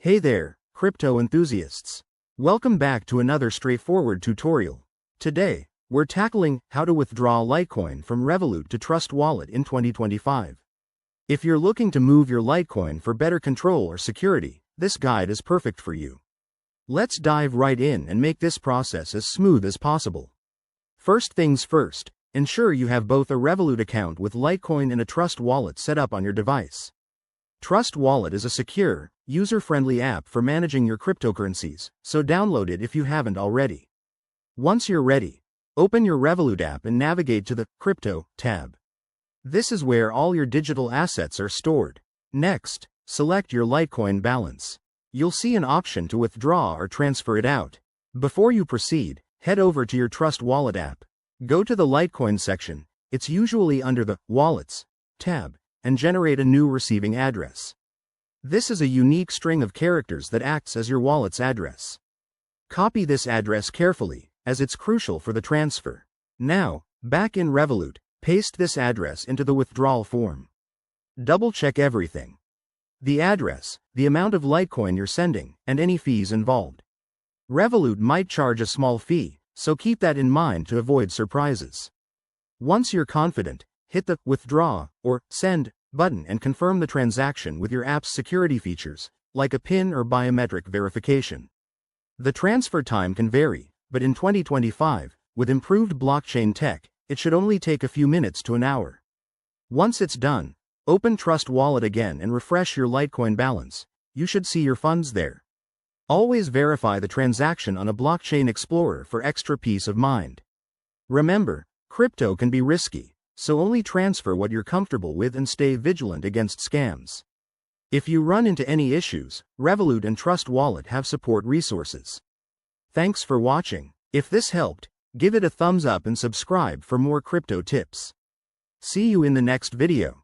Hey there, crypto enthusiasts. Welcome back to another straightforward tutorial. Today, we're tackling how to withdraw Litecoin from Revolut to Trust Wallet in 2025. If you're looking to move your Litecoin for better control or security, this guide is perfect for you. Let's dive right in and make this process as smooth as possible. First things first, ensure you have both a Revolut account with Litecoin and a Trust Wallet set up on your device. Trust Wallet is a secure, user-friendly app for managing your cryptocurrencies, so download it if you haven't already. Once you're ready, open your Revolut app and navigate to the Crypto tab. This is where all your digital assets are stored. Next, select your Litecoin balance. You'll see an option to withdraw or transfer it out. Before you proceed, head over to your Trust Wallet app. Go to the Litecoin section, it's usually under the Wallets tab, and generate a new receiving address. This is a unique string of characters that acts as your wallet's address. Copy this address carefully, as it's crucial for the transfer. Now, back in Revolut, paste this address into the withdrawal form. Double-check everything. The address, the amount of Litecoin you're sending, and any fees involved. Revolut might charge a small fee, so keep that in mind to avoid surprises. Once you're confident, hit the Withdraw or Send button and confirm the transaction with your app's security features, like a PIN or biometric verification. The transfer time can vary, but in 2025, with improved blockchain tech, it should only take a few minutes to an hour. Once it's done, open Trust Wallet again and refresh your Litecoin balance. You should see your funds there. Always verify the transaction on a blockchain explorer for extra peace of mind. Remember, crypto can be risky, so only transfer what you're comfortable with and stay vigilant against scams. If you run into any issues, Revolut and Trust Wallet have support resources. Thanks for watching. If this helped, give it a thumbs up and subscribe for more crypto tips. See you in the next video.